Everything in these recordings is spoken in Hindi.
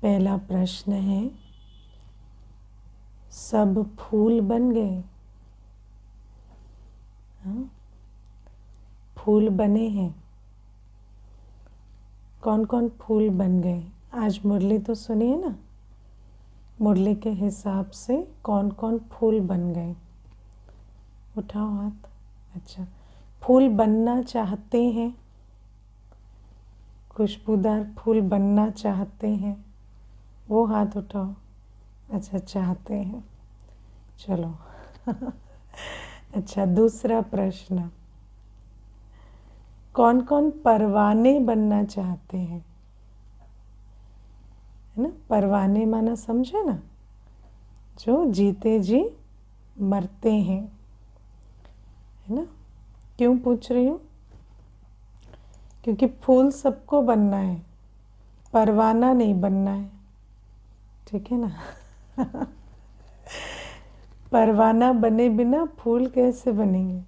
पहला प्रश्न है, सब फूल बन गए? हाँ, फूल बने हैं। कौन कौन फूल बन गए? आज मुरली तो सुनिए ना, मुरली के हिसाब से कौन कौन फूल बन गए? उठाओ हाथ। अच्छा, फूल बनना चाहते हैं? खुशबूदार फूल बनना चाहते हैं? वो हाथ उठाओ। अच्छा, चाहते हैं। चलो अच्छा, दूसरा प्रश्न, कौन कौन परवाने बनना चाहते हैं? है ना, परवाने माना समझे ना, जो जीते जी मरते हैं। है ना? क्यों पूछ रही हूँ? क्योंकि फूल सबको बनना है, परवाना नहीं बनना है। ठीक है ना? परवाना बने बिना फूल कैसे बनेंगे?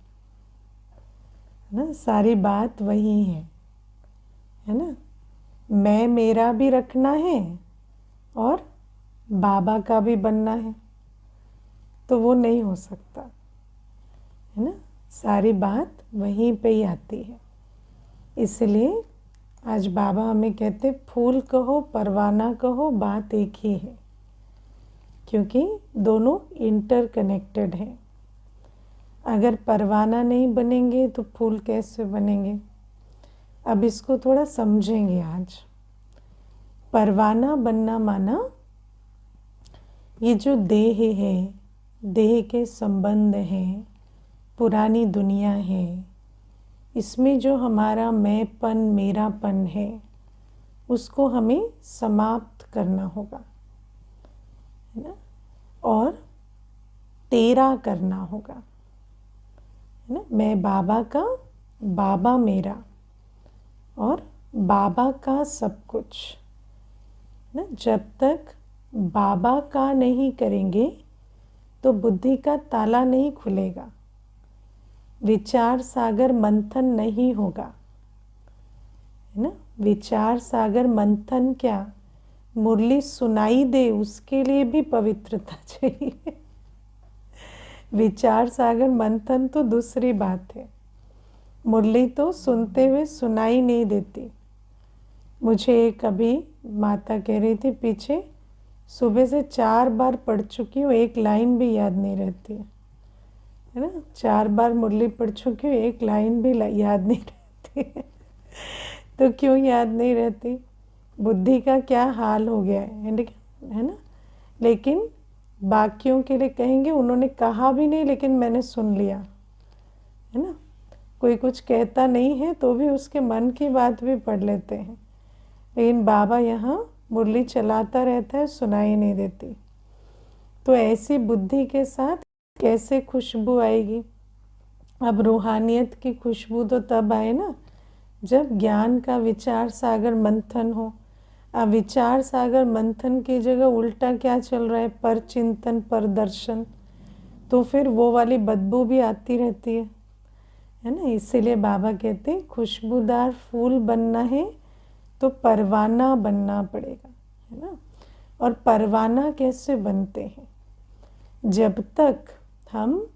ना, सारी बात वही है ना? मैं मेरा भी रखना है और बाबा का भी बनना है, तो वो नहीं हो सकता। है ना? सारी बात वहीं पे ही आती है। इसलिए आज बाबा हमें कहते, फूल कहो परवाना कहो, बात एक ही है, क्योंकि दोनों इंटरकनेक्टेड हैं। अगर परवाना नहीं बनेंगे तो फूल कैसे बनेंगे? अब इसको थोड़ा समझेंगे आज। परवाना बनना माना, ये जो देह है, देह के संबंध हैं, पुरानी दुनिया है, इसमें जो हमारा मैंपन मेरापन है, उसको हमें समाप्त करना होगा। है ना? और तेरा करना होगा। है ना? मैं बाबा का, बाबा मेरा, और बाबा का सब कुछ। ना, जब तक बाबा का नहीं करेंगे तो बुद्धि का ताला नहीं खुलेगा, विचार सागर मंथन नहीं होगा। है ना? विचार सागर मंथन क्या, मुरली सुनाई दे उसके लिए भी पवित्रता चाहिए। विचार सागर मंथन तो दूसरी बात है, मुरली तो सुनते हुए सुनाई नहीं देती। मुझे एक अभी माता कह रही थी पीछे, सुबह से 4 बार पढ़ चुकी हूँ, एक लाइन भी याद नहीं रहती है ना? 4 बार मुरली पढ़ चुकी हूँ, एक लाइन भी याद नहीं रहती। तो क्यों याद नहीं रहती? बुद्धि का क्या हाल हो गया है ना? लेकिन बाकियों के लिए कहेंगे, उन्होंने कहा भी नहीं लेकिन मैंने सुन लिया। है ना? कोई कुछ कहता नहीं है तो भी उसके मन की बात भी पढ़ लेते हैं, लेकिन बाबा यहाँ मुरली चलाता रहता है, सुनाई नहीं देती। तो ऐसी बुद्धि के साथ कैसे खुशबू आएगी? अब रूहानियत की खुशबू तो तब आए ना जब ज्ञान का विचार सागर मंथन हो। अब विचार सागर मंथन की जगह उल्टा क्या चल रहा है? पर चिंतन, पर दर्शन, तो फिर वो वाली बदबू भी आती रहती है ना? इसीलिए बाबा कहते हैं खुशबूदार फूल बनना है तो परवाना बनना पड़ेगा। है ना? और परवाना कैसे बनते हैं? जब तक हम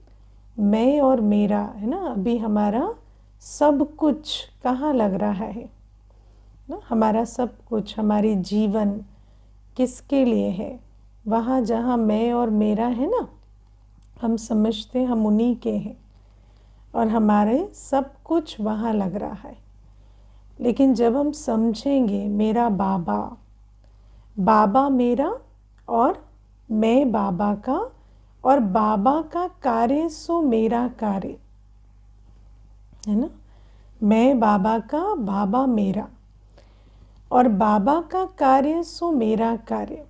मैं और मेरा, है ना, अभी हमारा सब कुछ कहाँ लग रहा है ना? हमारा सब कुछ, हमारी जीवन किसके लिए है? वहाँ जहाँ मैं और मेरा है ना, हम समझते हैं हम उन्हीं के हैं और हमारे सब कुछ वहाँ लग रहा है। लेकिन जब हम समझेंगे मेरा बाबा, बाबा मेरा और मैं बाबा का, और बाबा का कार्य सो मेरा कार्य, है ना? मैं बाबा का, बाबा मेरा, और बाबा का कार्य सो मेरा कार्य।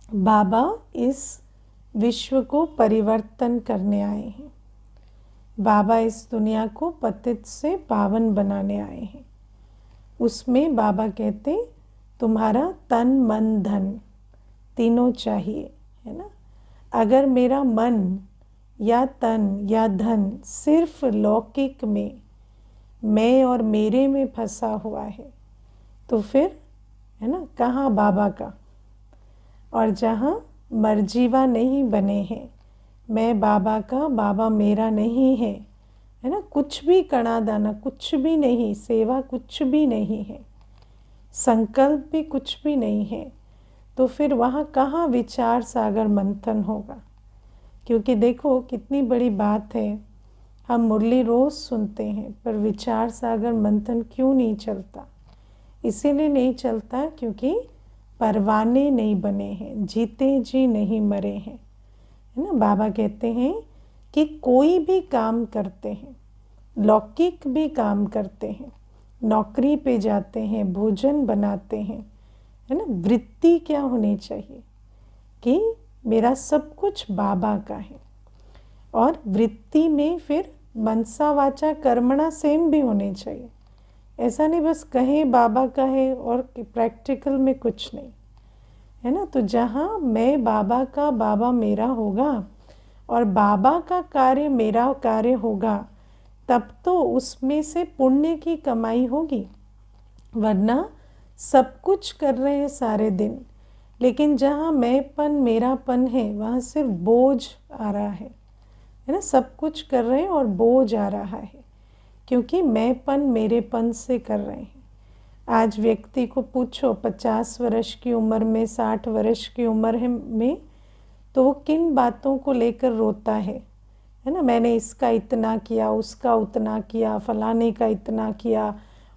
बाबा इस विश्व को परिवर्तन करने आए हैं। बाबा इस दुनिया को पतित से पावन बनाने आए हैं। उसमें बाबा कहते तुम्हारा तन मन धन तीनों चाहिए। है ना? अगर मेरा मन या तन या धन सिर्फ लौकिक में, मैं और मेरे में फंसा हुआ है, तो फिर, है ना, कहाँ बाबा का? और जहाँ मर्जीवा नहीं बने हैं, मैं बाबा का, बाबा मेरा नहीं है, है ना, कुछ भी कणा दाना कुछ भी नहीं, सेवा कुछ भी नहीं है, संकल्प भी कुछ भी नहीं है, तो फिर वहाँ कहाँ विचार सागर मंथन होगा। क्योंकि देखो कितनी बड़ी बात है, हम मुरली रोज़ सुनते हैं पर विचार सागर मंथन क्यों नहीं चलता। इसीलिए नहीं चलता क्योंकि परवाने नहीं बने हैं, जीते जी नहीं मरे हैं, है ना। बाबा कहते हैं कि कोई भी काम करते हैं, लौकिक भी काम करते हैं, नौकरी पे जाते हैं, भोजन बनाते हैं, है ना, वृत्ति क्या होनी चाहिए कि मेरा सब कुछ बाबा का है। और वृत्ति में फिर मनसा वाचा कर्मणा सेम भी होनी चाहिए। ऐसा नहीं बस कहें बाबा का है और प्रैक्टिकल में कुछ नहीं, है ना। तो जहाँ मैं बाबा का, बाबा मेरा होगा और बाबा का कार्य मेरा कार्य होगा, तब तो उसमें से पुण्य की कमाई होगी। वरना सब कुछ कर रहे हैं सारे दिन, लेकिन जहाँ मैंपन मेरापन है वहाँ सिर्फ बोझ आ रहा है ना। सब कुछ कर रहे हैं और बोझ आ रहा है, क्योंकि मैंपन मेरेपन से कर रहे हैं। आज व्यक्ति को पूछो 50 वर्ष की उम्र में, 60 वर्ष की उम्र में, तो वो किन बातों को लेकर रोता है ना। मैंने इसका इतना किया, उसका उतना किया, फलाने का इतना किया,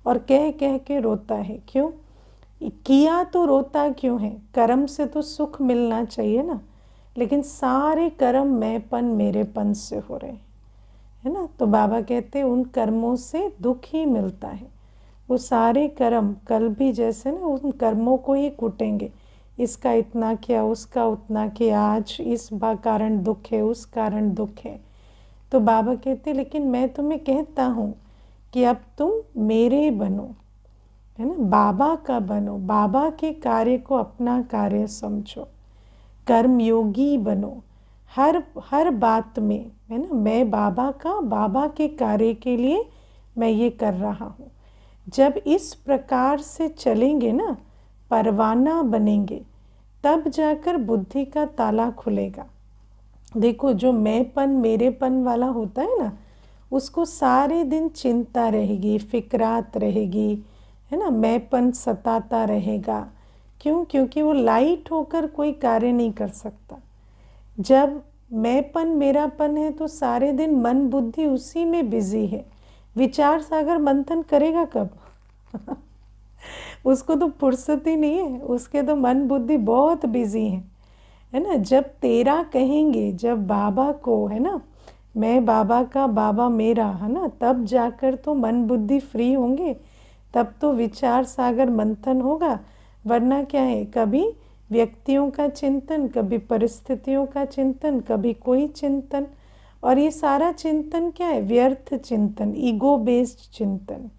और कह कह के रोता है। क्यों किया तो रोता क्यों है? कर्म से तो सुख मिलना चाहिए ना, लेकिन सारे कर्म मैंपन मेरेपन से हो रहे हैं, है ना। तो बाबा कहते हैं उन कर्मों से दुख ही मिलता है। वो सारे कर्म कल भी जैसे ना उन कर्मों को ही कूटेंगे, इसका इतना किया, उसका उतना किया, आज इस कारण दुख है, उस कारण दुख है। तो बाबा कहते लेकिन मैं तुम्हें कहता हूँ कि अब तुम मेरे बनो, है ना, बाबा का बनो, बाबा के कार्य को अपना कार्य समझो, कर्मयोगी बनो। हर बात में, है ना, मैं बाबा का, बाबा के कार्य के लिए मैं ये कर रहा हूँ। जब इस प्रकार से चलेंगे ना, परवाना बनेंगे, तब जाकर बुद्धि का ताला खुलेगा। देखो जो मैंपन मेरेपन वाला होता है ना, उसको सारे दिन चिंता रहेगी, फिक्रात रहेगी, है ना, मैंपन सताता रहेगा। क्यों? क्योंकि वो लाइट होकर कोई कार्य नहीं कर सकता। जब मैंपन मेरापन है तो सारे दिन मन बुद्धि उसी में बिजी है। विचार सागर मंथन करेगा कब? उसको तो फुर्सत ही नहीं है, उसके तो मन बुद्धि बहुत बिजी है ना। जब तेरा कहेंगे, जब बाबा को, है ना, मैं बाबा का, बाबा मेरा, है ना, तब जाकर तो मन बुद्धि फ्री होंगे, तब तो विचार सागर मंथन होगा। वरना क्या है, कभी व्यक्तियों का चिंतन, कभी परिस्थितियों का चिंतन, कभी कोई चिंतन, और ये सारा चिंतन क्या है? व्यर्थ चिंतन, ईगो बेस्ड चिंतन।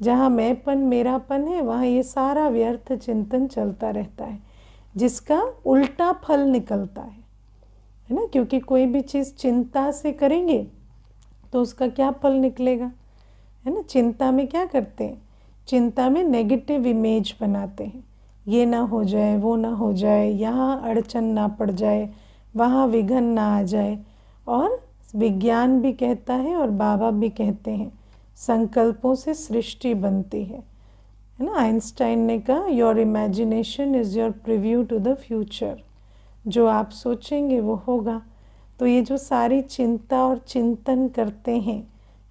जहाँ मैंपन मेरापन है वहाँ ये सारा व्यर्थ चिंतन चलता रहता है, जिसका उल्टा फल निकलता है ना। क्योंकि कोई भी चीज़ चिंता से करेंगे तो उसका क्या फल निकलेगा, है ना। चिंता में क्या करते हैं? चिंता में नेगेटिव इमेज बनाते हैं, ये ना हो जाए, वो ना हो जाए, यहाँ अड़चन ना पड़ जाए, वहाँ विघन ना आ जाए। और विज्ञान भी कहता है और बाबा भी कहते हैं, संकल्पों से सृष्टि बनती है ना। आइंस्टाइन ने कहा your imagination is your preview to the future. जो आप सोचेंगे वो होगा। तो ये जो सारी चिंता और चिंतन करते हैं,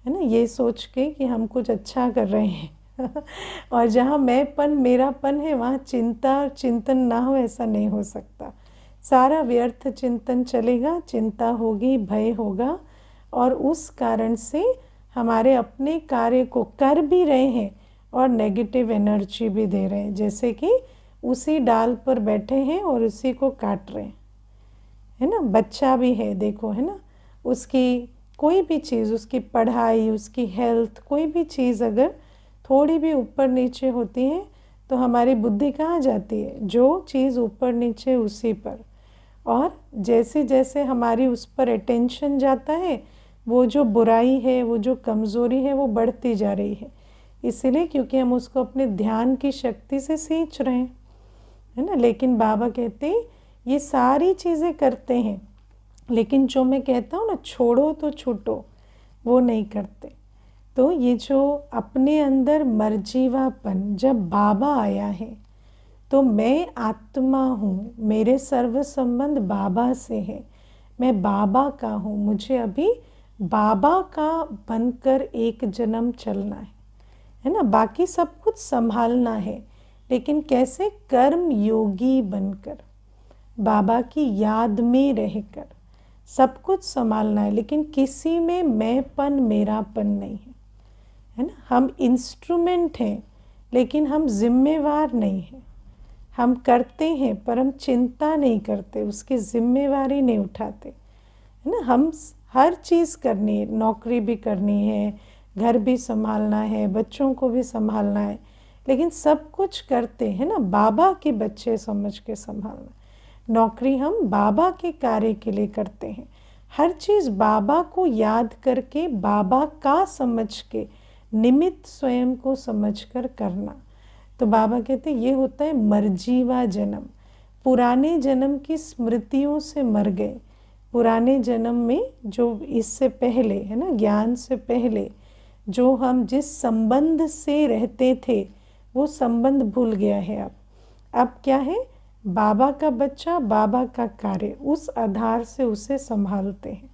है ना, ये सोच के कि हम कुछ अच्छा कर रहे हैं और जहाँ मैंपन मेरापन है वहाँ चिंता और चिंतन ना हो, ऐसा नहीं हो सकता। सारा व्यर्थ चिंतन चलेगा, चिंता होगी, भय होगा, और उस कारण से हमारे अपने कार्य को कर भी रहे हैं और नेगेटिव एनर्जी भी दे रहे हैं। जैसे कि उसी डाल पर बैठे हैं और उसी को काट रहे हैं, है ना। बच्चा भी है, देखो, है ना, उसकी कोई भी चीज़, उसकी पढ़ाई, उसकी हेल्थ, कोई भी चीज़ अगर थोड़ी भी ऊपर नीचे होती है तो हमारी बुद्धि कहाँ जाती है? जो चीज़ ऊपर नीचे उसी पर। और जैसे जैसे हमारी उस पर अटेंशन जाता है, वो जो बुराई है, वो जो कमज़ोरी है, वो बढ़ती जा रही है। इसीलिए क्योंकि हम उसको अपने ध्यान की शक्ति से सींच रहे हैं, है ना। लेकिन बाबा कहते ये सारी चीज़ें करते हैं, लेकिन जो मैं कहता हूँ ना छोड़ो तो छूटो, वो नहीं करते। तो ये जो अपने अंदर मर्जीवापन, जब बाबा आया है तो मैं आत्मा हूँ, मेरे सर्व संबंध बाबा से है, मैं बाबा का हूँ, मुझे अभी बाबा का बनकर एक जन्म चलना है ना। बाकी सब कुछ संभालना है, लेकिन कैसे? कर्म योगी बनकर, बाबा की याद में रहकर सब कुछ संभालना है, लेकिन किसी में मैंपन मेरापन नहीं है ना। हम इंस्ट्रूमेंट हैं, लेकिन हम जिम्मेवार नहीं हैं। हम करते हैं पर हम चिंता नहीं करते, उसकी जिम्मेवारी नहीं उठाते, है ना। हम हर चीज़ करनी है, नौकरी भी करनी है, घर भी संभालना है, बच्चों को भी संभालना है, लेकिन सब कुछ करते हैं ना बाबा के बच्चे समझ के संभालना। नौकरी हम बाबा के कार्य के लिए करते हैं, हर चीज़ बाबा को याद करके, बाबा का समझ के, निमित्त स्वयं को समझकर करना। तो बाबा कहते ये होता है मर्जीवा जन्म। पुराने जन्म की स्मृतियों से मर गए, पुराने जन्म में जो इससे पहले है ना, ज्ञान से पहले जो हम जिस संबंध से रहते थे, वो संबंध भूल गया है। अब क्या है? बाबा का बच्चा, बाबा का कार्य, उस आधार से उसे संभालते हैं,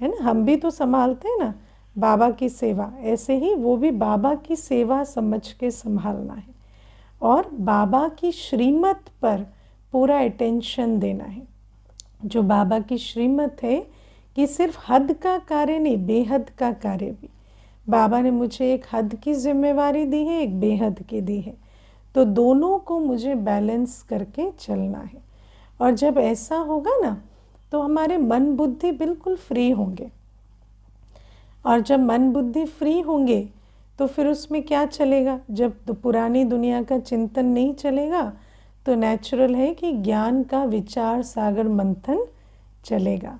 है ना। हम भी तो संभालते हैं ना बाबा की सेवा, ऐसे ही वो भी बाबा की सेवा समझ के संभालना है, और बाबा की श्रीमत पर पूरा अटेंशन देना है। जो बाबा की श्रीमत है कि सिर्फ हद का कार्य नहीं, बेहद का कार्य भी। बाबा ने मुझे एक हद की जिम्मेवारी दी है, एक बेहद की दी है, तो दोनों को मुझे बैलेंस करके चलना है। और जब ऐसा होगा ना, तो हमारे मन बुद्धि बिल्कुल फ्री होंगे, और जब मन बुद्धि फ्री होंगे तो फिर उसमें क्या चलेगा? जब तो पुरानी दुनिया का चिंतन नहीं चलेगा, तो नेचुरल है कि ज्ञान का विचार सागर मंथन चलेगा।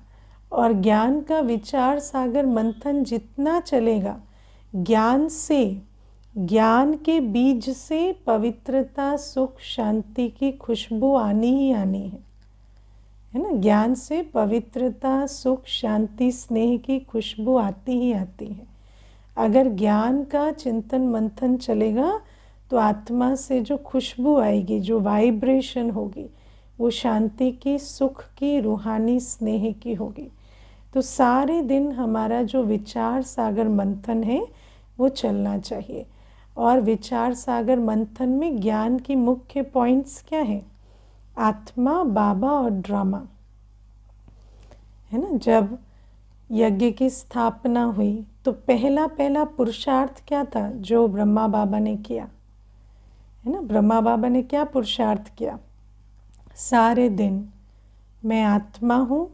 और ज्ञान का विचार सागर मंथन जितना चलेगा, ज्ञान से, ज्ञान के बीज से पवित्रता, सुख, शांति की खुशबू आनी ही आनी है ना। ज्ञान से पवित्रता, सुख, शांति, स्नेह की खुशबू आती ही आती है। अगर ज्ञान का चिंतन मंथन चलेगा, तो आत्मा से जो खुशबू आएगी, जो वाइब्रेशन होगी, वो शांति की, सुख की, रूहानी, स्नेह की होगी। तो सारे दिन हमारा जो विचार सागर मंथन है वो चलना चाहिए। और विचार सागर मंथन में ज्ञान की मुख्य पॉइंट्स क्या है? आत्मा, बाबा और ड्रामा, है ना। जब यज्ञ की स्थापना हुई तो पहला पुरुषार्थ क्या था जो ब्रह्मा बाबा ने किया, है ना। ब्रह्मा बाबा ने क्या पुरुषार्थ किया? सारे दिन मैं आत्मा हूँ,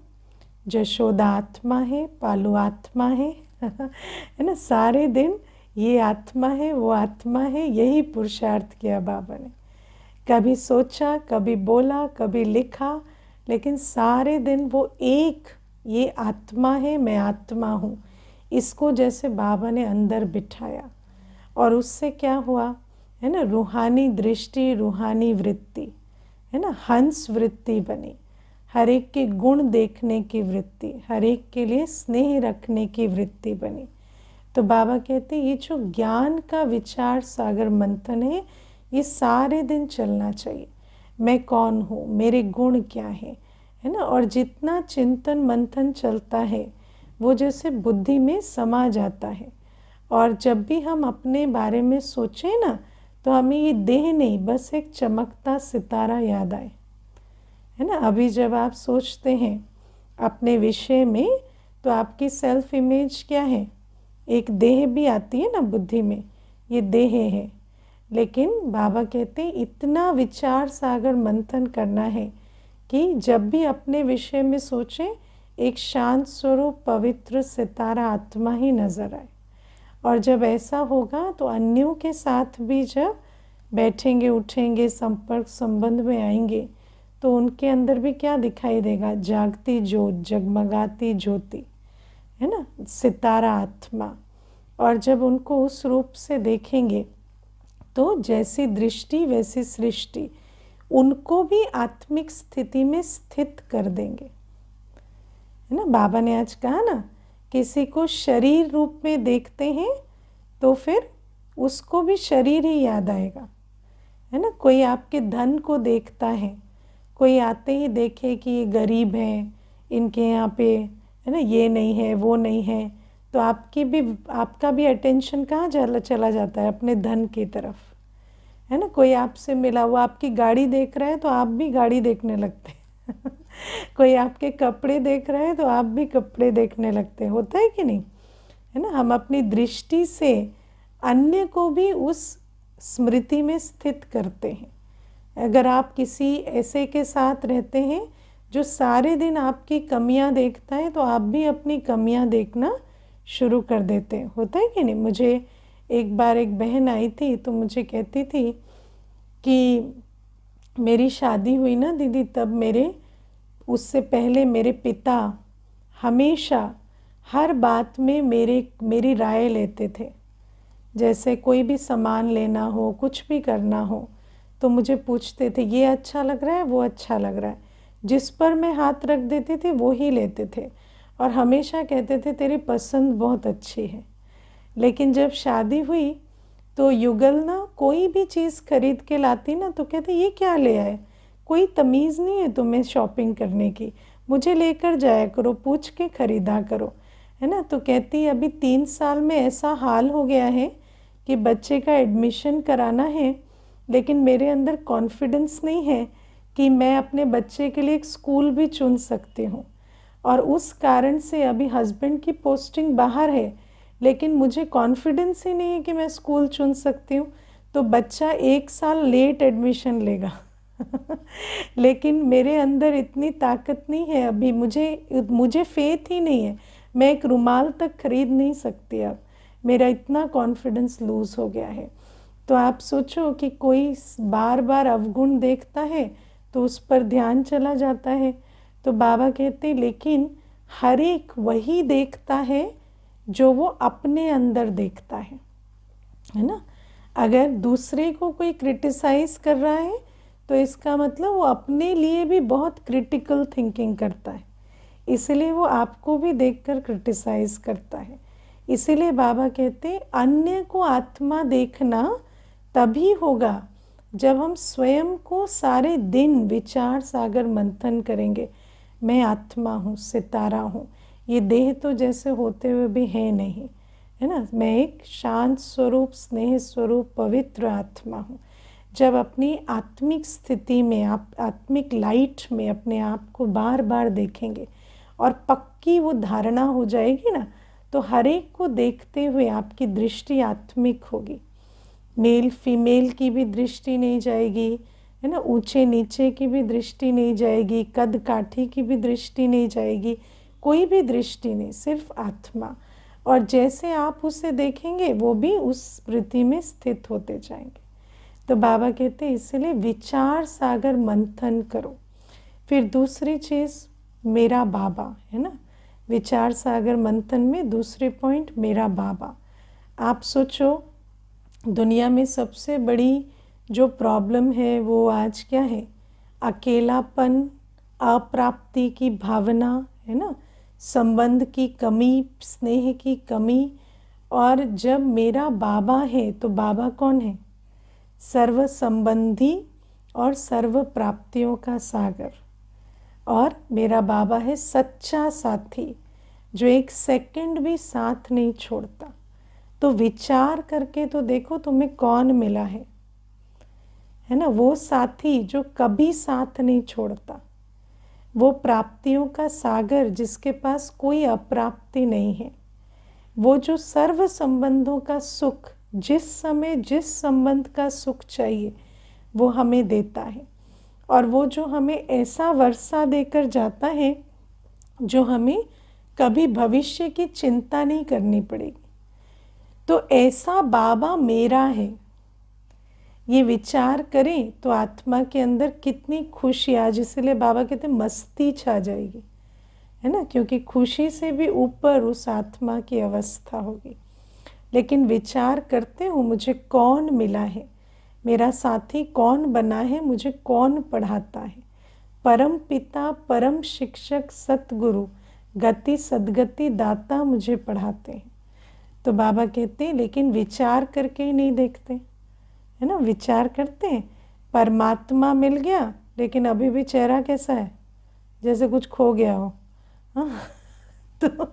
यशोदा आत्मा है, पालू आत्मा है है ना। सारे दिन ये आत्मा है, वो आत्मा है, यही पुरुषार्थ किया बाबा ने। कभी सोचा, कभी बोला, कभी लिखा, लेकिन सारे दिन वो एक, ये आत्मा है, मैं आत्मा हूँ, इसको जैसे बाबा ने अंदर बिठाया। और उससे क्या हुआ, है ना, रूहानी दृष्टि, रूहानी वृत्ति, है ना, हंस वृत्ति बनी, हर एक के गुण देखने की वृत्ति, हर एक के लिए स्नेह रखने की वृत्ति बनी। तो बाबा कहते ये जो ज्ञान का विचार सागर मंथन है, ये सारे दिन चलना चाहिए। मैं कौन हूँ, मेरे गुण क्या है ना। और जितना चिंतन मंथन चलता है, वो जैसे बुद्धि में समा जाता है। और जब भी हम अपने बारे में सोचें ना, तो हमें ये देह नहीं, बस एक चमकता सितारा याद आए, है ना। अभी जब आप सोचते हैं अपने विषय में, तो आपकी सेल्फ इमेज क्या है? एक देह भी आती है ना बुद्धि में, ये देह है। लेकिन बाबा कहते हैं इतना विचार सागर मंथन करना है कि जब भी अपने विषय में सोचें, एक शांत स्वरूप पवित्र सितारा आत्मा ही नजर आए। और जब ऐसा होगा, तो अन्यों के साथ भी जब बैठेंगे, उठेंगे, संपर्क संबंध में आएंगे, तो उनके अंदर भी क्या दिखाई देगा? जागती ज्योत, जगमगाती ज्योति, है ना, सितारा आत्मा। और जब उनको उस रूप से देखेंगे, तो जैसी दृष्टि वैसी सृष्टि, उनको भी आत्मिक स्थिति में स्थित कर देंगे, है ना। बाबा ने आज कहा ना, किसी को शरीर रूप में देखते हैं तो फिर उसको भी शरीर ही याद आएगा, है ना। कोई आपके धन को देखता है, कोई आते ही देखे कि ये गरीब हैं, इनके यहाँ पे, है ना, ये नहीं है वो नहीं है, तो आपका भी अटेंशन कहाँ चला जाता है, अपने धन की तरफ, है ना। कोई आपसे मिला, वो आपकी गाड़ी देख रहा है तो आप भी गाड़ी देखने लगते हैं कोई आपके कपड़े देख रहा है तो आप भी कपड़े देखने लगते हैं, होता है कि नहीं, है ना। हम अपनी दृष्टि से अन्य को भी उस स्मृति में स्थित करते हैं। अगर आप किसी ऐसे के साथ रहते हैं जो सारे दिन आपकी कमियां देखता है, तो आप भी अपनी कमियां देखना शुरू कर देते हैं, होता है कि नहीं। मुझे एक बार एक बहन आई थी तो मुझे कहती थी कि मेरी शादी हुई ना दीदी, तब उससे पहले मेरे पिता हमेशा हर बात में मेरी राय लेते थे। जैसे कोई भी सामान लेना हो, कुछ भी करना हो, तो मुझे पूछते थे ये अच्छा लग रहा है, वो अच्छा लग रहा है। जिस पर मैं हाथ रख देती थी वो ही लेते थे और हमेशा कहते थे तेरी पसंद बहुत अच्छी है। लेकिन जब शादी हुई तो युगल ना कोई भी चीज़ खरीद के लाती ना तो कहते ये क्या ले आए, कोई तमीज़ नहीं है तुम्हें शॉपिंग करने की, मुझे लेकर जाया करो, पूछ के खरीदा करो, है ना। तो कहती अभी 3 साल में ऐसा हाल हो गया है कि बच्चे का एडमिशन कराना है, लेकिन मेरे अंदर कॉन्फिडेंस नहीं है कि मैं अपने बच्चे के लिए एक स्कूल भी चुन सकती हूँ। और उस कारण से अभी हस्बैंड की पोस्टिंग बाहर है, लेकिन मुझे कॉन्फिडेंस ही नहीं है कि मैं स्कूल चुन सकती हूँ, तो बच्चा 1 साल लेट एडमिशन लेगा लेकिन मेरे अंदर इतनी ताकत नहीं है अभी, मुझे फेथ ही नहीं है, मैं एक रुमाल तक खरीद नहीं सकती अब, मेरा इतना कॉन्फिडेंस लूज़ हो गया है। तो आप सोचो कि कोई बार बार अवगुण देखता है तो उस पर ध्यान चला जाता है। तो बाबा कहते लेकिन हर एक वही देखता है जो वो अपने अंदर देखता है ना। अगर दूसरे को कोई क्रिटिसाइज़ कर रहा है तो इसका मतलब वो अपने लिए भी बहुत क्रिटिकल थिंकिंग करता है, इसलिए वो आपको भी देखकर क्रिटिसाइज़ करता है। इसीलिए बाबा कहते अन्य को आत्मा देखना तभी होगा जब हम स्वयं को सारे दिन विचार सागर मंथन करेंगे। मैं आत्मा हूँ, सितारा हूँ, ये देह तो जैसे होते हुए भी है नहीं, है ना। मैं एक शांत स्वरूप, स्नेह स्वरूप, पवित्र आत्मा हूँ। जब अपनी आत्मिक स्थिति में, आप आत्मिक लाइट में अपने आप को बार बार देखेंगे और पक्की वो धारणा हो जाएगी ना, तो हर एक को देखते हुए आपकी दृष्टि आत्मिक होगी। मेल फीमेल की भी दृष्टि नहीं जाएगी, है ना, ऊंचे नीचे की भी दृष्टि नहीं जाएगी, कद काठी की भी दृष्टि नहीं जाएगी, कोई भी दृष्टि नहीं, सिर्फ आत्मा। और जैसे आप उसे देखेंगे वो भी उस स्मृति में स्थित होते जाएंगे। तो बाबा कहते हैं इसलिए विचार सागर मंथन करो। फिर दूसरी चीज़ मेरा बाबा, है ना, विचार सागर मंथन में दूसरे पॉइंट मेरा बाबा। आप सोचो दुनिया में सबसे बड़ी जो प्रॉब्लम है वो आज क्या है, अकेलापन, अप्राप्ति की भावना, है ना, संबंध की कमी, स्नेह की कमी। और जब मेरा बाबा है तो बाबा कौन है, सर्व संबंधी और सर्व प्राप्तियों का सागर। और मेरा बाबा है सच्चा साथी जो एक सेकंड भी साथ नहीं छोड़ता। तो विचार करके तो देखो तुम्हें कौन मिला है ना, वो साथी जो कभी साथ नहीं छोड़ता, वो प्राप्तियों का सागर जिसके पास कोई अप्राप्ति नहीं है, वो जो सर्व संबंधों का सुख, जिस समय जिस संबंध का सुख चाहिए वो हमें देता है। और वो जो हमें ऐसा वर्षा देकर जाता है जो हमें कभी भविष्य की चिंता नहीं करनी पड़ेगी। तो ऐसा बाबा मेरा है, ये विचार करें तो आत्मा के अंदर कितनी खुशी, आज इसलिए बाबा कहते हैं मस्ती छा जाएगी, है ना, क्योंकि खुशी से भी ऊपर उस आत्मा की अवस्था होगी। लेकिन विचार करते हो मुझे कौन मिला है, मेरा साथी कौन बना है, मुझे कौन पढ़ाता है। परम पिता, परम शिक्षक, सतगुरु, गति सदगति दाता मुझे पढ़ाते हैं। तो बाबा कहते हैं लेकिन विचार करके ही नहीं देखते, है ना। विचार करते हैं, परमात्मा मिल गया, लेकिन अभी भी चेहरा कैसा है, जैसे कुछ खो गया हो। हाँ तो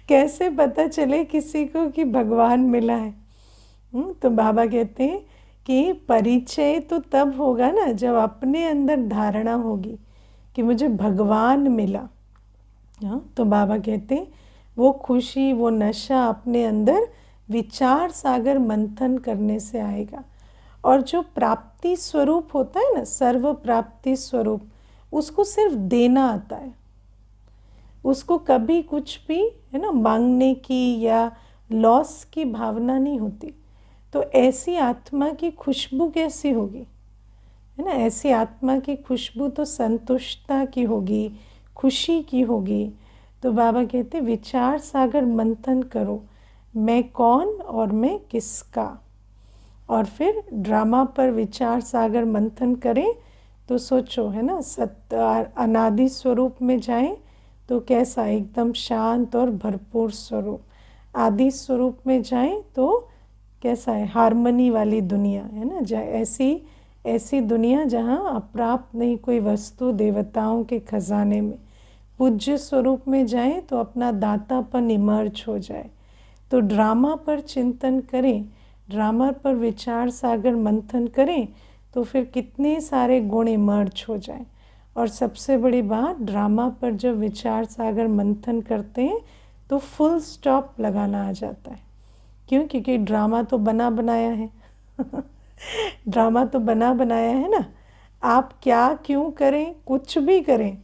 कैसे पता चले किसी को कि भगवान मिला है। तो बाबा कहते हैं कि परिचय तो तब होगा ना जब अपने अंदर धारणा होगी कि मुझे भगवान मिला। हाँ, तो बाबा कहते हैं वो खुशी, वो नशा अपने अंदर विचार सागर मंथन करने से आएगा। और जो प्राप्ति स्वरूप होता है ना, सर्व प्राप्ति स्वरूप, उसको सिर्फ देना आता है। उसको कभी कुछ भी, है ना, मांगने की या लॉस की भावना नहीं होती। तो ऐसी आत्मा की खुशबू कैसी होगी, है ना। ऐसी आत्मा की खुशबू तो संतुष्टता की होगी, खुशी की होगी। तो बाबा कहते विचार सागर मंथन करो, मैं कौन और मैं किसका। और फिर ड्रामा पर विचार सागर मंथन करें तो सोचो, है ना, अनादि स्वरूप में जाएं तो कैसा, एकदम शांत और भरपूर स्वरूप। आदि स्वरूप में जाएं तो कैसा है, हार्मनी वाली दुनिया, है ना। ऐसी दुनिया जहाँ अप्राप्त नहीं कोई वस्तु, देवताओं के खजाने में। पूज्य स्वरूप में जाएं तो अपना दातापन इमर्ज हो जाए। तो ड्रामा पर चिंतन करें, ड्रामा पर विचार सागर मंथन करें तो फिर कितने सारे गुण इमर्ज हो जाए। और सबसे बड़ी बात, ड्रामा पर जब विचार सागर मंथन करते हैं तो फुल स्टॉप लगाना आ जाता है। क्यों? क्योंकि ड्रामा तो बना बनाया है ड्रामा तो बना बनाया है ना। आप क्या क्यों करें, कुछ भी करें,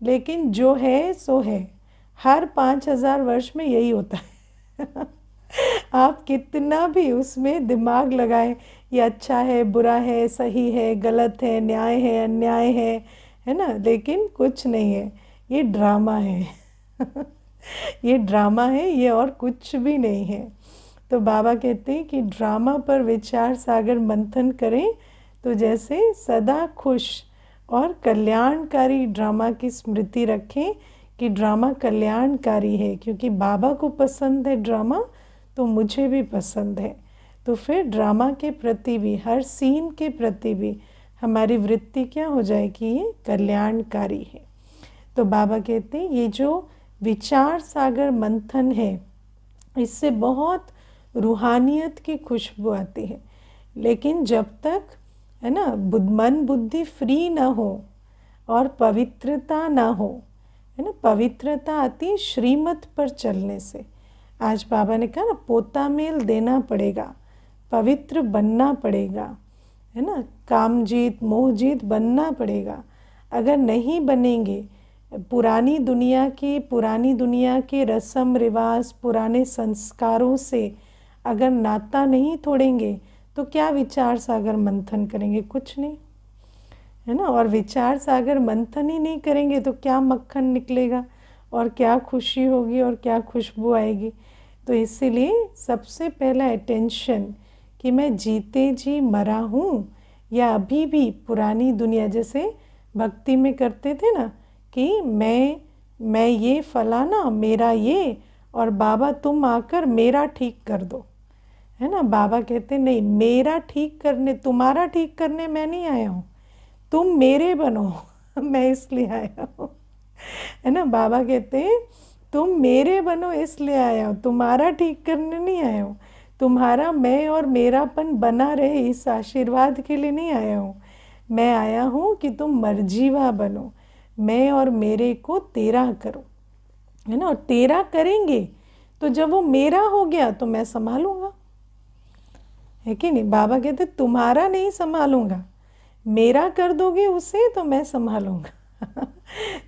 लेकिन जो है सो है। हर 5000 वर्ष में यही होता है आप कितना भी उसमें दिमाग लगाएं, ये अच्छा है, बुरा है, सही है, गलत है, न्याय है, अन्याय है ना, लेकिन कुछ नहीं है, ये ड्रामा है ये ड्रामा है, ये और कुछ भी नहीं है। तो बाबा कहते हैं कि ड्रामा पर विचार सागर मंथन करें तो जैसे सदा खुश और कल्याणकारी ड्रामा की स्मृति रखें कि ड्रामा कल्याणकारी है। क्योंकि बाबा को पसंद है ड्रामा, तो मुझे भी पसंद है। तो फिर ड्रामा के प्रति भी, हर सीन के प्रति भी हमारी वृत्ति क्या हो जाएगी, ये कल्याणकारी है। तो बाबा कहते हैं ये जो विचार सागर मंथन है, इससे बहुत रूहानियत की खुशबू आती है। लेकिन जब तक, है ना, मन बुद्धि फ्री ना हो और पवित्रता ना हो, है ना, पवित्रता आती श्रीमत पर चलने से। आज बाबा ने कहा ना, पोता मेल देना पड़ेगा, पवित्र बनना पड़ेगा, है ना, कामजीत मोहजीत बनना पड़ेगा। अगर नहीं बनेंगे, पुरानी दुनिया के रस्म रिवाज, पुराने संस्कारों से अगर नाता नहीं तोड़ेंगे तो क्या विचार सागर मंथन करेंगे, कुछ नहीं, है ना। और विचार सागर मंथन ही नहीं करेंगे तो क्या मक्खन निकलेगा, और क्या खुशी होगी, और क्या खुशबू आएगी। तो इसीलिए सबसे पहला अटेंशन कि मैं जीते जी मरा हूँ या अभी भी पुरानी दुनिया, जैसे भक्ति में करते थे ना कि मैं ये फलाना, मेरा ये, और बाबा तुम आकर मेरा ठीक कर दो, है ना। बाबा कहते नहीं, मेरा ठीक करने, तुम्हारा ठीक करने मैं नहीं आया हूँ, तुम मेरे बनो मैं इसलिए आया हूँ, है ना। बाबा कहते हैं तुम मेरे बनो इसलिए आया हूँ, तुम्हारा ठीक करने नहीं आया हूँ। तुम्हारा मैं और मेरापन बना रहे, इस आशीर्वाद के लिए नहीं आया हूँ। मैं आया हूँ कि तुम मर्जीवा बनो, मैं और मेरे को तेरा करो, है ना। और तेरा करेंगे तो जब वो मेरा हो गया तो मैं संभालूंगा, है कि नहीं। बाबा कहते तुम्हारा नहीं संभालूंगा, मेरा कर दोगे उसे तो मैं संभालूंगा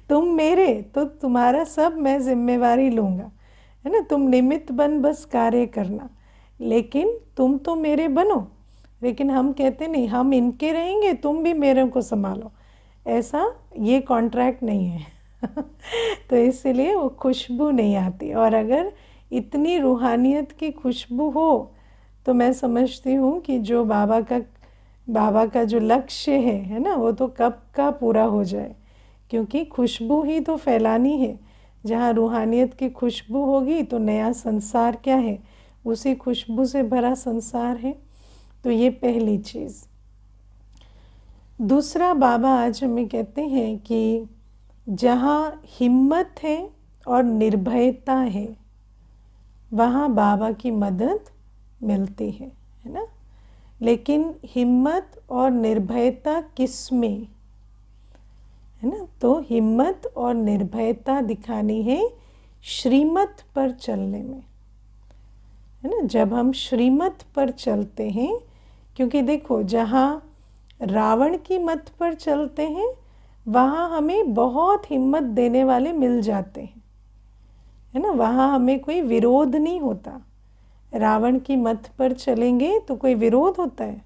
तुम मेरे, तो तुम्हारा सब मैं जिम्मेवारी लूँगा, है ना। तुम निमित्त बन, बस कार्य करना, लेकिन तुम तो मेरे बनो। लेकिन हम कहते नहीं, हम इनके रहेंगे, तुम भी मेरे को संभालो, ऐसा ये कॉन्ट्रैक्ट नहीं है तो इसीलिए वो खुशबू नहीं आती। और अगर इतनी रूहानियत की खुशबू हो तो मैं समझती हूँ कि जो बाबा का जो लक्ष्य है ना, वो तो कब का पूरा हो जाए, क्योंकि खुशबू ही तो फैलानी है। जहाँ रूहानियत की खुशबू होगी तो नया संसार क्या है, उसी खुशबू से भरा संसार है। तो ये पहली चीज़। दूसरा, बाबा आज हमें कहते हैं कि जहाँ हिम्मत है और निर्भयता है, वहाँ बाबा की मदद मिलती है ना। लेकिन हिम्मत और निर्भयता किस में है ना, तो हिम्मत और निर्भयता दिखानी है श्रीमत पर चलने में, है ना। जब हम श्रीमत पर चलते हैं, क्योंकि देखो जहाँ रावण की मत पर चलते हैं वहाँ हमें बहुत हिम्मत देने वाले मिल जाते हैं, है ना। वहाँ हमें कोई विरोध नहीं होता। रावण की मत पर चलेंगे तो कोई विरोध होता है?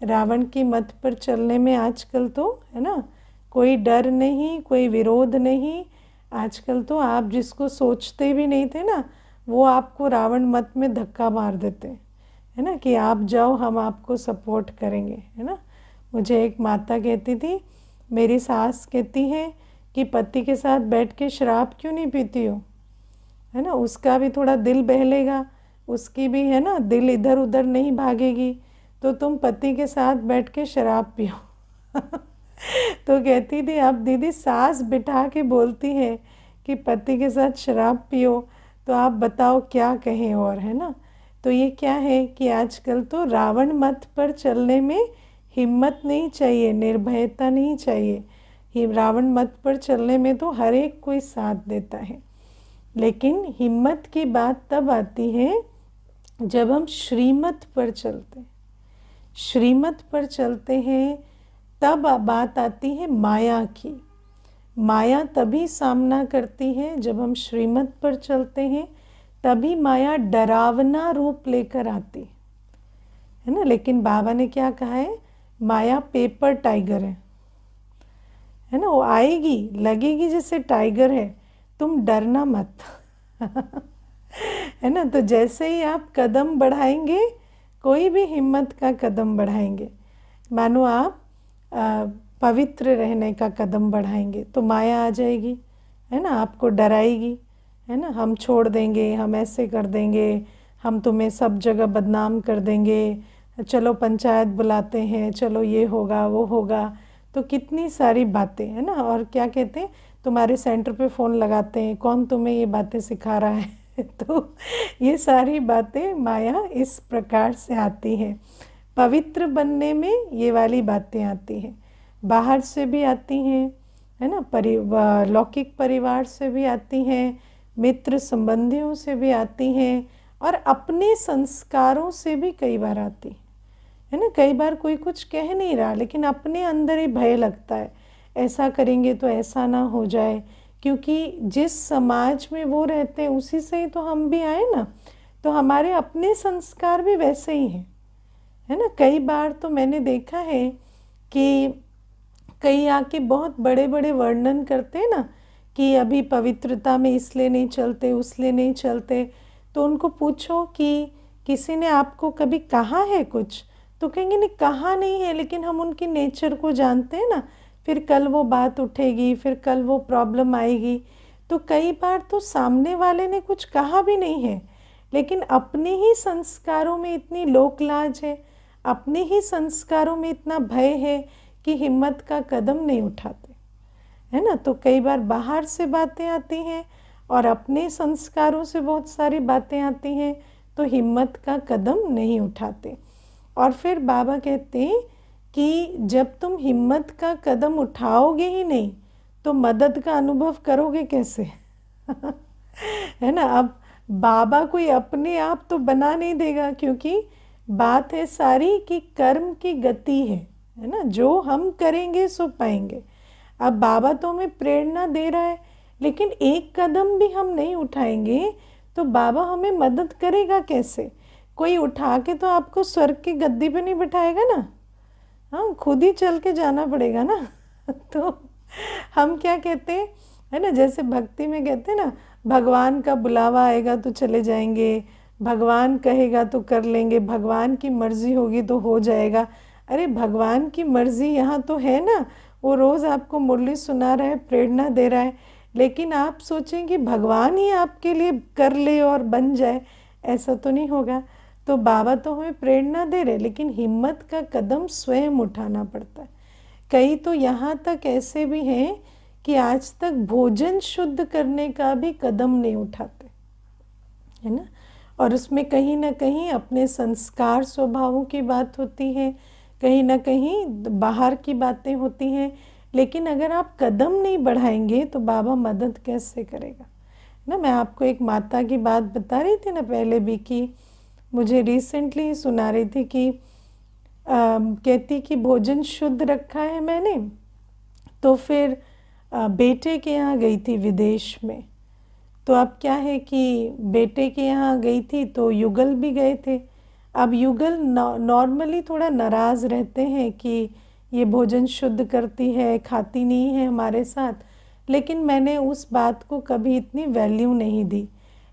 रावण की मत पर चलने में आजकल तो, है ना, कोई डर नहीं, कोई विरोध नहीं। आजकल तो आप जिसको सोचते भी नहीं थे ना, वो आपको रावण मत में धक्का मार देते, है ना, कि आप जाओ, हम आपको सपोर्ट करेंगे, है ना। मुझे एक माता कहती थी, मेरी सास कहती है कि पति के साथ बैठ के शराब क्यों नहीं पीती हो, है ना, उसका भी थोड़ा दिल बहलेगा, उसकी भी, है ना, दिल इधर उधर नहीं भागेगी, तो तुम पति के साथ बैठ के शराब पियो। तो कहती थी, अब दीदी सास बिठा के बोलती है कि पति के साथ शराब पियो, तो आप बताओ क्या कहें और, है ना। तो ये क्या है कि आजकल तो रावण मत पर चलने में हिम्मत नहीं चाहिए, निर्भयता नहीं चाहिए। रावण मत पर चलने में तो हर एक कोई साथ देता है, लेकिन हिम्मत की बात तब आती है जब हम श्रीमत पर चलते हैं। श्रीमत पर चलते हैं तब बात आती है माया की। माया तभी सामना करती है जब हम श्रीमत पर चलते हैं, तभी माया डरावना रूप लेकर आती है ना। लेकिन बाबा ने क्या कहा है, माया पेपर टाइगर है ना, वो आएगी, लगेगी जैसे टाइगर है, तुम डरना मत। है ना। तो जैसे ही आप कदम बढ़ाएंगे, कोई भी हिम्मत का कदम बढ़ाएंगे, मानो आप पवित्र रहने का कदम बढ़ाएंगे, तो माया आ जाएगी, है ना, आपको डराएगी, है ना। हम छोड़ देंगे, हम ऐसे कर देंगे, हम तुम्हें सब जगह बदनाम कर देंगे, चलो पंचायत बुलाते हैं, चलो ये होगा वो होगा, तो कितनी सारी बातें, है ना। और क्या कहते हैं, तुम्हारे सेंटर पे फ़ोन लगाते हैं, कौन तुम्हें ये बातें सिखा रहा है। तो ये सारी बातें माया इस प्रकार से आती हैं। पवित्र बनने में ये वाली बातें आती हैं, बाहर से भी आती हैं, है ना, लौकिक परिवार से भी आती हैं, मित्र संबंधियों से भी आती हैं, और अपने संस्कारों से भी कई बार आती है ना। कई बार कोई कुछ कह नहीं रहा, लेकिन अपने अंदर ही भय लगता है, ऐसा करेंगे तो ऐसा ना हो जाए, क्योंकि जिस समाज में वो रहते हैं उसी से ही तो हम भी आए ना, तो हमारे अपने संस्कार भी वैसे ही हैं, है ना। कई बार तो मैंने देखा है कि कई आके बहुत बड़े बड़े वर्णन करते हैं ना, कि अभी पवित्रता में इसलिए नहीं चलते, उसलिए नहीं चलते, तो उनको पूछो कि किसी ने आपको कभी कहा है कुछ, तो कहेंगे नहीं, कहा नहीं है, लेकिन हम उनकी नेचर को जानते हैं ना, फिर कल वो बात उठेगी, फिर कल वो प्रॉब्लम आएगी। तो कई बार तो सामने वाले ने कुछ कहा भी नहीं है, लेकिन अपने ही संस्कारों में इतनी लोक लाज है, अपने ही संस्कारों में इतना भय है कि हिम्मत का कदम नहीं उठाते, है ना। तो कई बार बाहर से बातें आती हैं और अपने संस्कारों से बहुत सारी बातें आती हैं, तो हिम्मत का कदम नहीं उठाते। और फिर बाबा कहते हैं कि जब तुम हिम्मत का कदम उठाओगे ही नहीं, तो मदद का अनुभव करोगे कैसे। है ना। अब बाबा कोई अपने आप तो बना नहीं देगा, क्योंकि बात है सारी कि कर्म की गति है ना, जो हम करेंगे सो पाएंगे। अब बाबा तो हमें प्रेरणा दे रहा है, लेकिन एक कदम भी हम नहीं उठाएंगे तो बाबा हमें मदद करेगा कैसे। कोई उठा के तो आपको स्वर्ग की गद्दी पे नहीं बिठाएगा ना, हाँ, खुद ही चल के जाना पड़ेगा ना। तो हम क्या कहते हैं, है ना, जैसे भक्ति में कहते हैं ना, भगवान का बुलावा आएगा तो चले जाएंगे, भगवान कहेगा तो कर लेंगे, भगवान की मर्जी होगी तो हो जाएगा। अरे भगवान की मर्जी यहाँ तो है ना, वो रोज़ आपको मुरली सुना रहा है, प्रेरणा दे रहा है, लेकिन आप सोचें कि भगवान ही आपके लिए कर ले और बन जाए, ऐसा तो नहीं होगा। तो बाबा तो हमें प्रेरणा दे रहे, लेकिन हिम्मत का कदम स्वयं उठाना पड़ता है। कई तो यहाँ तक ऐसे भी हैं कि आज तक भोजन शुद्ध करने का भी कदम नहीं उठाते, है ना। और उसमें कहीं ना कहीं अपने संस्कार स्वभावों की बात होती है, कहीं ना कहीं बाहर की बातें होती हैं। लेकिन अगर आप कदम नहीं बढ़ाएंगे तो बाबा मदद कैसे करेगा ना। मैं आपको एक माता की बात बता रही थी ना पहले भी, कि मुझे रिसेंटली सुना रही थी कि कहती कि भोजन शुद्ध रखा है मैंने, तो फिर बेटे के यहाँ गई थी विदेश में। तो अब क्या है कि बेटे के यहाँ गई थी तो युगल भी गए थे। अब युगल नॉर्मली थोड़ा नाराज़ रहते हैं कि ये भोजन शुद्ध करती है, खाती नहीं है हमारे साथ, लेकिन मैंने उस बात को कभी इतनी वैल्यू नहीं दी।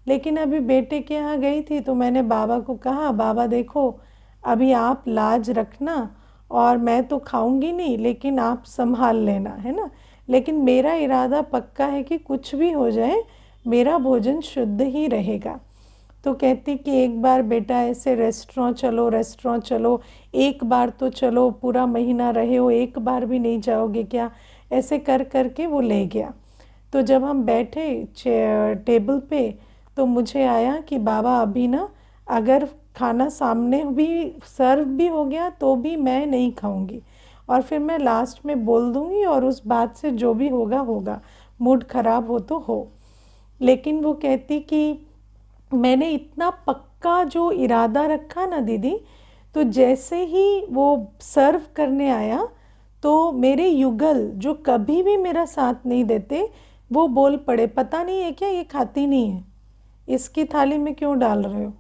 लेकिन अभी बेटे के यहाँ गई थी तो मैंने बाबा को कहा, बाबा देखो अभी आप लाज रखना, और मैं तो खाऊंगी नहीं, लेकिन आप संभाल लेना, है ना। लेकिन मेरा इरादा पक्का है कि कुछ भी हो जाए मेरा भोजन शुद्ध ही रहेगा। तो कहती कि एक बार बेटा ऐसे रेस्टोरेंट चलो, एक बार तो चलो, पूरा महीना रहे हो, एक बार भी नहीं जाओगे क्या, ऐसे कर कर के वो ले गया। तो जब हम बैठे टेबल पे तो मुझे आया कि बाबा अभी ना अगर खाना सामने भी सर्व भी हो गया तो भी मैं नहीं खाऊंगी, और फिर मैं लास्ट में बोल दूंगी और उस बात से जो भी होगा होगा, मूड खराब हो तो हो। लेकिन वो कहती कि मैंने इतना पक्का जो इरादा रखा ना दीदी, तो जैसे ही वो सर्व करने आया तो मेरे युगल जो कभी भी मेरा साथ नहीं देते, वो बोल पड़े, पता नहीं है क्या ये खाती नहीं है, इसकी थाली में क्यों डाल रहे हो,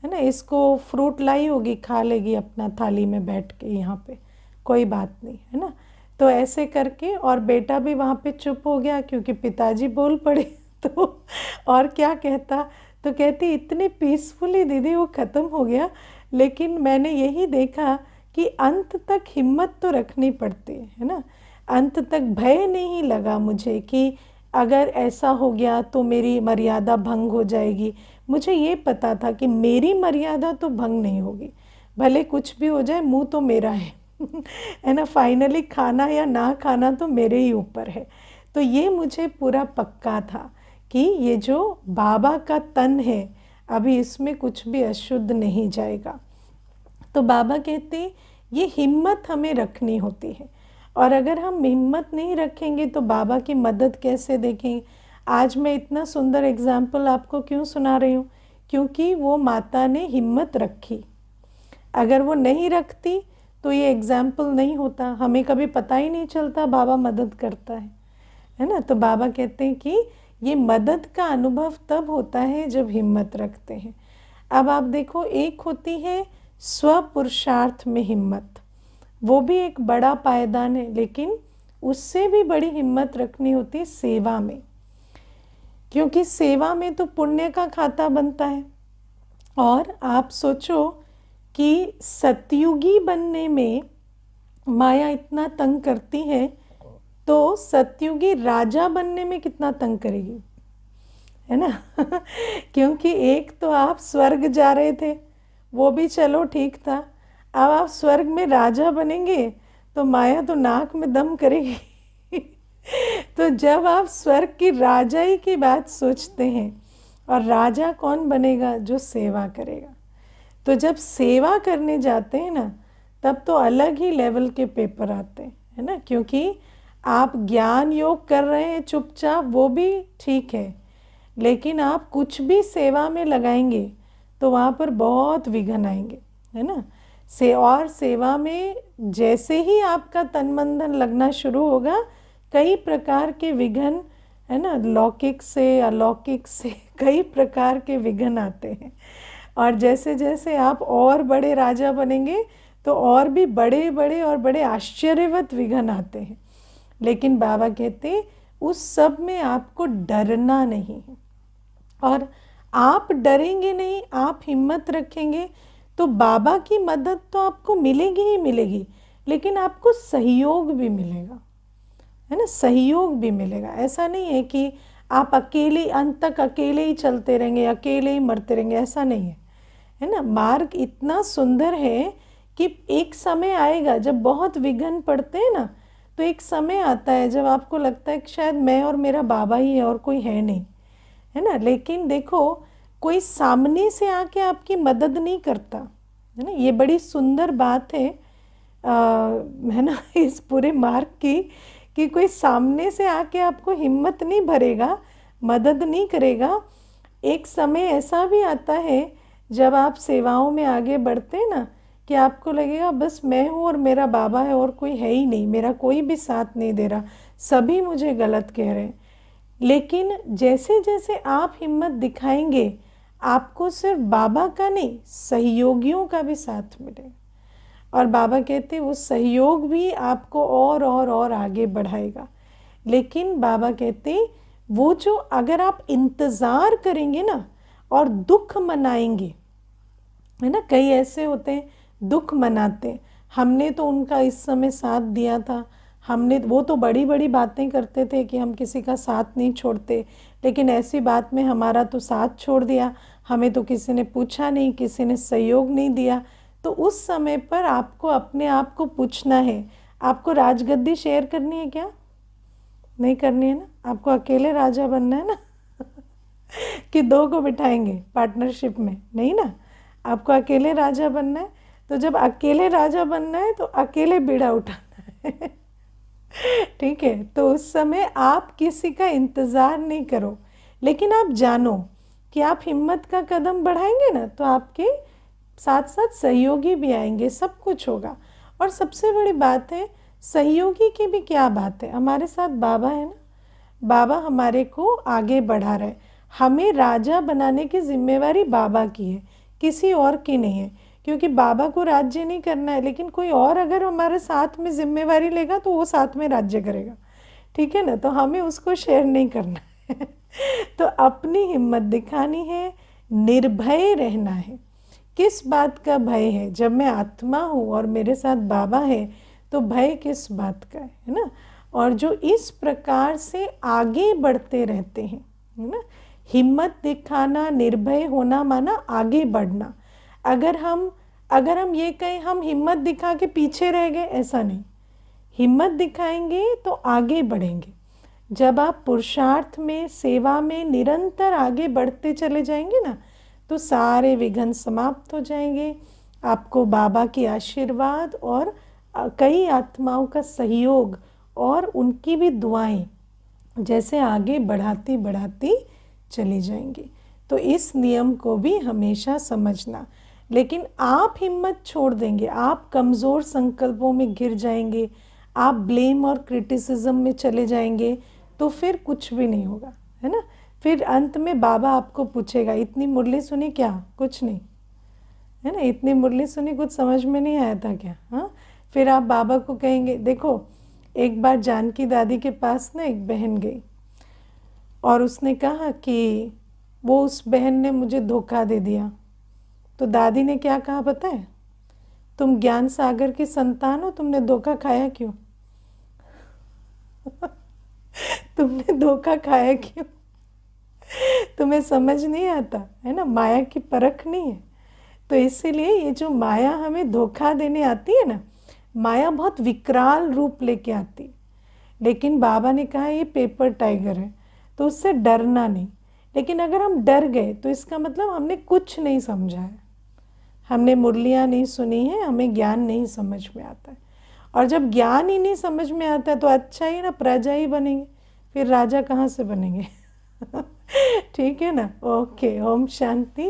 है ना, इसको फ्रूट लाई होगी, खा लेगी अपना थाली में बैठ के यहाँ पे, कोई बात नहीं, है ना। तो ऐसे करके, और बेटा भी वहाँ पे चुप हो गया क्योंकि पिताजी बोल पड़े तो और क्या कहता। तो कहती इतने पीसफुली दीदी वो ख़त्म हो गया। लेकिन मैंने यही देखा कि अंत तक हिम्मत तो रखनी पड़ती है ना। अंत तक भय नहीं लगा मुझे कि अगर ऐसा हो गया तो मेरी मर्यादा भंग हो जाएगी। मुझे ये पता था कि मेरी मर्यादा तो भंग नहीं होगी, भले कुछ भी हो जाए, मुंह तो मेरा है है ना। फाइनली खाना या ना खाना तो मेरे ही ऊपर है। तो ये मुझे पूरा पक्का था कि ये जो बाबा का तन है अभी इसमें कुछ भी अशुद्ध नहीं जाएगा। तो बाबा कहते ये हिम्मत हमें रखनी होती है, और अगर हम हिम्मत नहीं रखेंगे तो बाबा की मदद कैसे देखेंगे। आज मैं इतना सुंदर एग्जाम्पल आपको क्यों सुना रही हूँ, क्योंकि वो माता ने हिम्मत रखी। अगर वो नहीं रखती तो ये एग्जाम्पल नहीं होता, हमें कभी पता ही नहीं चलता बाबा मदद करता है ना। तो बाबा कहते हैं कि ये मदद का अनुभव तब होता है जब हिम्मत रखते हैं। अब आप देखो, एक होती है स्व पुरुषार्थ में हिम्मत, वो भी एक बड़ा पायदान है, लेकिन उससे भी बड़ी हिम्मत रखनी होती है सेवा में, क्योंकि सेवा में तो पुण्य का खाता बनता है। और आप सोचो कि सतयुगी बनने में माया इतना तंग करती है, तो सतयुगी राजा बनने में कितना तंग करेगी, है ना क्योंकि एक तो आप स्वर्ग जा रहे थे, वो भी चलो ठीक था, अब आप स्वर्ग में राजा बनेंगे तो माया तो नाक में दम करेगी तो जब आप स्वर्ग की राजाई की बात सोचते हैं, और राजा कौन बनेगा, जो सेवा करेगा। तो जब सेवा करने जाते हैं ना, तब तो अलग ही लेवल के पेपर आते हैं, है ना। क्योंकि आप ज्ञान योग कर रहे हैं चुपचाप, वो भी ठीक है, लेकिन आप कुछ भी सेवा में लगाएंगे तो वहाँ पर बहुत विघ्न आएंगे, है ना। और सेवा में जैसे ही आपका तन मन धन लगना शुरू होगा, कई प्रकार के विघ्न, है ना, लौकिक से अलौकिक से कई प्रकार के विघ्न आते हैं। और जैसे जैसे आप और बड़े राजा बनेंगे तो और भी बड़े बड़े और बड़े आश्चर्यवत विघ्न आते हैं। लेकिन बाबा कहते उस सब में आपको डरना नहीं है। और आप डरेंगे नहीं, आप हिम्मत रखेंगे तो बाबा की मदद तो आपको मिलेगी ही मिलेगी, लेकिन आपको सहयोग भी मिलेगा, है ना, सहयोग भी मिलेगा। ऐसा नहीं है कि आप अकेले अंत तक अकेले ही चलते रहेंगे, अकेले ही मरते रहेंगे, ऐसा नहीं है ना। मार्ग इतना सुंदर है कि एक समय आएगा जब बहुत विघ्न पड़ते हैं ना, तो एक समय आता है जब आपको लगता है कि शायद मैं और मेरा बाबा ही है और कोई है नहीं, है ना। लेकिन देखो, कोई सामने से आके आपकी मदद नहीं करता, है ना। ये बड़ी सुंदर बात है ना इस पूरे मार्ग की, कि कोई सामने से आके आपको हिम्मत नहीं भरेगा, मदद नहीं करेगा। एक समय ऐसा भी आता है जब आप सेवाओं में आगे बढ़ते हैं ना, कि आपको लगेगा बस मैं हूँ और मेरा बाबा है और कोई है ही नहीं, मेरा कोई भी साथ नहीं दे रहा, सभी मुझे गलत कह रहे हैं। लेकिन जैसे जैसे आप हिम्मत दिखाएंगे, आपको सिर्फ बाबा का नहीं, सहयोगियों का भी साथ मिलेगा। और बाबा कहते वो सहयोग भी आपको और आगे बढ़ाएगा। लेकिन बाबा कहते वो जो अगर आप इंतज़ार करेंगे ना और दुख मनाएंगे, है ना, कई ऐसे होते हैं दुख मनाते हैं, हमने तो उनका इस समय साथ दिया था, हमने, वो तो बड़ी बड़ी बातें करते थे कि हम किसी का साथ नहीं छोड़ते, लेकिन ऐसी बात में हमारा तो साथ छोड़ दिया, हमें तो किसी ने पूछा नहीं, किसी ने सहयोग नहीं दिया। तो उस समय पर आपको अपने आप को पूछना है, आपको राजगद्दी शेयर करनी है क्या? नहीं करनी है ना, आपको अकेले राजा बनना है ना कि दो को बिठाएंगे पार्टनरशिप में? नहीं ना, आपको अकेले राजा बनना है। तो जब अकेले राजा बनना है तो अकेले बीड़ा उठाना है ठीक है। तो उस समय आप किसी का इंतज़ार नहीं करो, लेकिन आप जानो कि आप हिम्मत का कदम बढ़ाएंगे ना तो आपके साथ साथ सहयोगी भी आएंगे, सब कुछ होगा। और सबसे बड़ी बात है, सहयोगी की भी क्या बात है, हमारे साथ बाबा है ना, बाबा हमारे को आगे बढ़ा रहे। हमें राजा बनाने की जिम्मेवारी बाबा की है, किसी और की नहीं है, क्योंकि बाबा को राज्य नहीं करना है, लेकिन कोई और अगर हमारे साथ में जिम्मेवारी लेगा तो वो साथ में राज्य करेगा, ठीक है ना। तो हमें उसको शेयर नहीं करना है तो अपनी हिम्मत दिखानी है, निर्भय रहना है। किस बात का भय है? जब मैं आत्मा हूँ और मेरे साथ बाबा है तो भय किस बात का है ना। और जो इस प्रकार से आगे बढ़ते रहते हैं, है ना, हिम्मत दिखाना, निर्भय होना माना आगे बढ़ना। अगर हम ये कहें हम हिम्मत दिखा के पीछे रह गए, ऐसा नहीं, हिम्मत दिखाएंगे तो आगे बढ़ेंगे। जब आप पुरुषार्थ में, सेवा में निरंतर आगे बढ़ते चले जाएंगे ना, तो सारे विघ्न समाप्त हो जाएंगे। आपको बाबा की आशीर्वाद और कई आत्माओं का सहयोग और उनकी भी दुआएं जैसे आगे बढ़ाती बढ़ाती चली जाएंगी। तो इस नियम को भी हमेशा समझना। लेकिन आप हिम्मत छोड़ देंगे, आप कमज़ोर संकल्पों में गिर जाएंगे, आप ब्लेम और क्रिटिसिज्म में चले जाएंगे, तो फिर कुछ भी नहीं होगा, है ना। फिर अंत में बाबा आपको पूछेगा, इतनी मुरली सुनी क्या? कुछ नहीं, है ना, इतनी मुरली सुनी, कुछ समझ में नहीं आया था क्या? हाँ, फिर आप बाबा को कहेंगे, देखो एक बार जानकी दादी के पास ना एक बहन गई और उसने कहा कि वो उस बहन ने मुझे धोखा दे दिया। तो दादी ने क्या कहा पता है? तुम ज्ञान सागर की संतान हो, तुमने धोखा खाया क्यों तुमने धोखा खाया क्यों? तुम्हें समझ नहीं आता, है ना, माया की परख नहीं है। तो इसीलिए ये जो माया हमें धोखा देने आती है ना, माया बहुत विकराल रूप लेके आती, लेकिन बाबा ने कहा ये पेपर टाइगर है, तो उससे डरना नहीं। लेकिन अगर हम डर गए तो इसका मतलब हमने कुछ नहीं समझा है, हमने मुरलियाँ नहीं सुनी है, हमें ज्ञान नहीं समझ में आता है। और जब ज्ञान ही नहीं समझ में आता है तो अच्छा ही ना, प्रजा ही बनेंगे, फिर राजा कहाँ से बनेंगे ठीक है ना। ओके, ओम शांति।